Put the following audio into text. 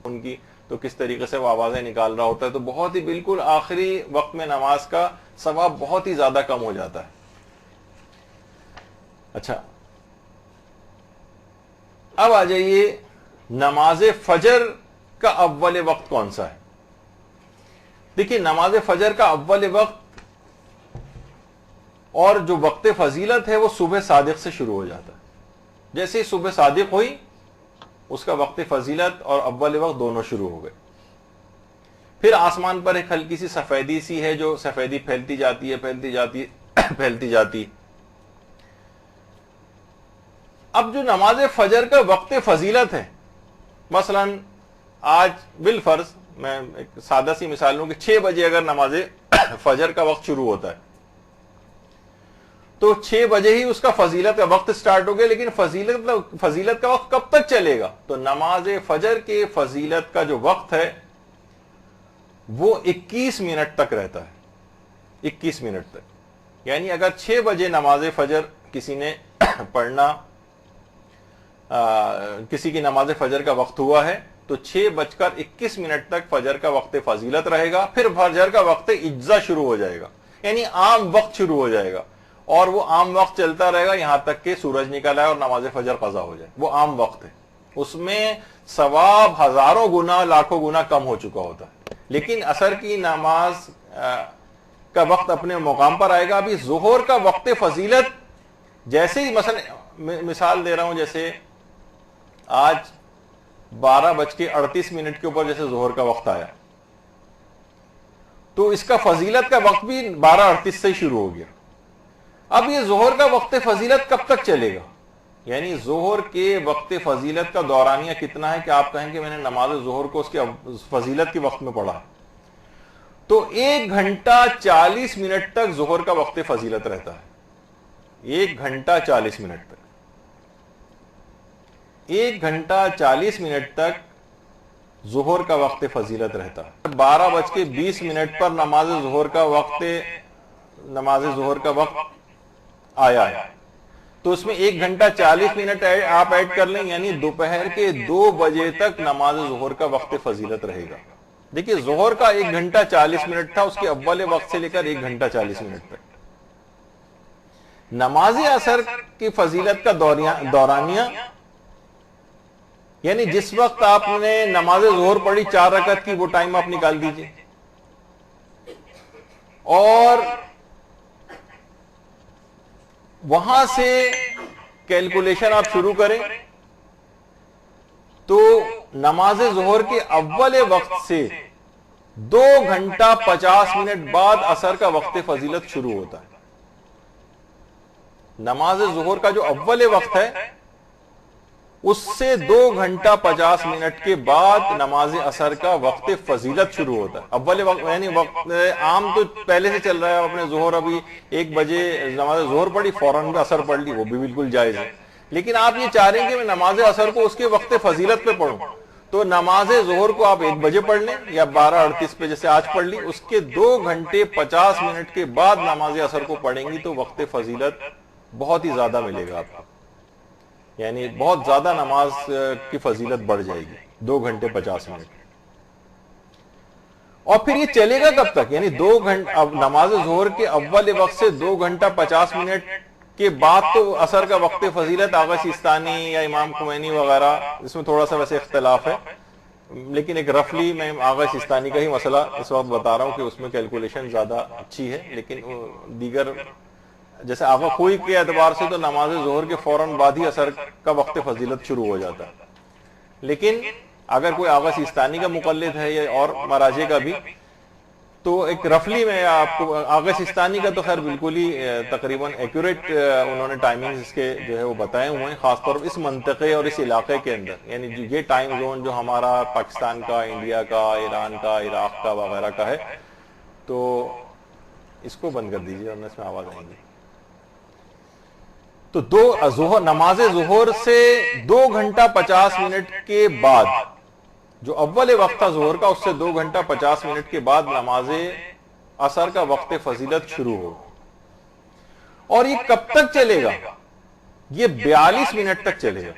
ان کی تو کس طریقے سے وہ آوازیں نکال رہا ہوتا ہے. تو بہت ہی بالکل آخری وقت میں نماز کا ثواب بہت ہی زیادہ کم ہو جاتا ہے. اچھا اب آ جائیے نماز فجر کا اول وقت کون سا ہے. دیکھیے نماز فجر کا اول وقت اور جو وقت فضیلت ہے وہ صبح صادق سے شروع ہو جاتا ہے. جیسے ہی صبح صادق ہوئی اس کا وقت فضیلت اور اول وقت دونوں شروع ہو گئے. پھر آسمان پر ایک ہلکی سی سفیدی سی ہے جو سفیدی پھیلتی جاتی ہے پھیلتی جاتی ہے پھیلتی جاتی. اب جو نماز فجر کا وقت فضیلت ہے، مثلا آج بالفرض میں ایک سادہ سی مثال لوں کہ 6 بجے اگر نماز فجر کا وقت شروع ہوتا ہے تو 6 بجے ہی اس کا فضیلت کا وقت سٹارٹ ہو گیا. لیکن فضیلت کا وقت کب تک چلے گا؟ تو نماز فجر کے فضیلت کا جو وقت ہے وہ 21 منٹ تک رہتا ہے. 21 منٹ تک. یعنی اگر 6 بجے نماز فجر کسی نے پڑھنا، کسی کی نماز فجر کا وقت ہوا ہے تو 6:21 تک فجر کا وقت فضیلت رہے گا. پھر فجر کا وقت اجزا شروع ہو جائے گا، یعنی عام وقت شروع ہو جائے گا، اور وہ عام وقت چلتا رہے گا یہاں تک کہ سورج نکل آئے اور نماز فجر قضا ہو جائے. وہ عام وقت ہے، اس میں ثواب ہزاروں گنا لاکھوں گنا کم ہو چکا ہوتا ہے. لیکن عصر کی نماز کا وقت اپنے مقام پر آئے گا. ابھی ظہر کا وقت فضیلت جیسے ہی مثلا مثال دے رہا ہوں، جیسے آج 12:38 کے اوپر جیسے ظہر کا وقت آیا تو اس کا فضیلت کا وقت بھی 12:38 سے شروع ہو گیا. اب یہ ظہر کا وقت فضیلت کب تک چلے گا؟ یعنی ظہر کے وقت فضیلت کا دورانیہ کتنا ہے کہ آپ کہیں کہ میں نے نماز ظہر کو اس کے فضیلت کے وقت میں پڑھا؟ تو 1 گھنٹہ 40 منٹ تک ظہر کا وقت فضیلت رہتا ہے. 1 گھنٹہ 40 منٹ تک. 1 گھنٹہ 40 منٹ تک ظہر کا وقت فضیلت رہتا ہے. 12:20 پر نماز ظہر کا وقت آیا ہے تو اس میں 1 گھنٹہ 40 منٹ آپ ایڈ کر لیں، یعنی دوپہر کے 2 بجے تک نماز ظہر کا وقت فضیلت رہے گا. دیکھیے ظہر کا 1 گھنٹہ 40 منٹ تھا، اس کے اول وقت سے لے کر 1 گھنٹہ 40 منٹ تک. نماز عصر کی فضیلت کا دورانیہ یعنی جس وقت آپ نے نماز ظہر پڑھی 4 رکعت کی، وہ ٹائم آپ نکال دیجئے اور وہاں سے کیلکولیشن آپ شروع کریں تو نماز ظہر کے اول وقت سے 2 گھنٹہ 50 منٹ بعد عصر کا وقت فضیلت شروع ہوتا ہے. نماز ظہر کا جو اول وقت ہے اس سے 2 گھنٹہ 50 منٹ کے بعد نماز عصر کا وقت فضیلت شروع ہوتا ہے. اول وقت یعنی وقت عام تو پہلے سے چل رہا ہے، اپنے ظہر ابھی 1 بجے نماز ظہر پڑھی فوراً عصر پڑھ لی، وہ بھی بالکل جائز ہے. لیکن آپ یہ چاہ رہے ہیں کہ میں نماز عصر کو اس کے وقت فضیلت پہ پڑھوں تو نماز ظہر کو آپ 1 بجے پڑھ لیں یا 12:38 پہ جیسے آج پڑھ لی، اس کے 2 گھنٹے 50 منٹ کے بعد نماز عصر کو پڑھیں گی تو وقت فضیلت بہت ہی زیادہ ملے گا آپ کو. یعنی بہت زیادہ نماز کی فضیلت بڑھ جائے گی. 2 گھنٹے 50 منٹ. اور پھر یہ چلے گا کب تک؟ یعنی 2 گھنٹے نماز ظہر کے اول وقت سے 2 گھنٹہ 50 منٹ کے بعد تو عصر کا وقت فضیلت آغا سیستانی یا امام خمینی وغیرہ، اس میں تھوڑا سا ویسے اختلاف ہے، لیکن ایک رفلی میں آغا سیستانی کا ہی مسئلہ اس وقت بتا رہا ہوں کہ اس میں کیلکولیشن زیادہ اچھی ہے. لیکن دیگر جیسے آغا خوئی کے اعتبار سے تو نماز ظہر کے فوراً بعد ہی عصر کا وقت فضیلت شروع ہو جاتا ہے. لیکن اگر کوئی آغا سیستانی کا مقلد ہے یا اور مراجع کا بھی، تو ایک رفلی میں آپ کو آغا سیستانی کا تو خیر بالکل ہی تقریباً ایکوریٹ انہوں نے ٹائمنگز اس کے جو ہے وہ بتائے ہوئے ہیں، خاص طور پر اس منطقے اور اس علاقے کے اندر. یعنی یہ ٹائم زون جو ہمارا پاکستان کا، انڈیا کا، ایران کا، عراق کا وغیرہ کا ہے، تو اس کو بند کر دیجیے ورنہ اس میں آواز آئیں گی. تو نماز ظہر سے 2 گھنٹہ 50 منٹ کے بعد جو اول وقت تھا ظہر کا، اس سے 2 گھنٹہ 50 منٹ کے بعد نماز عصر کا وقت فضیلت شروع ہو. اور یہ کب تک چلے گا؟ یہ 42 منٹ تک چلے گا.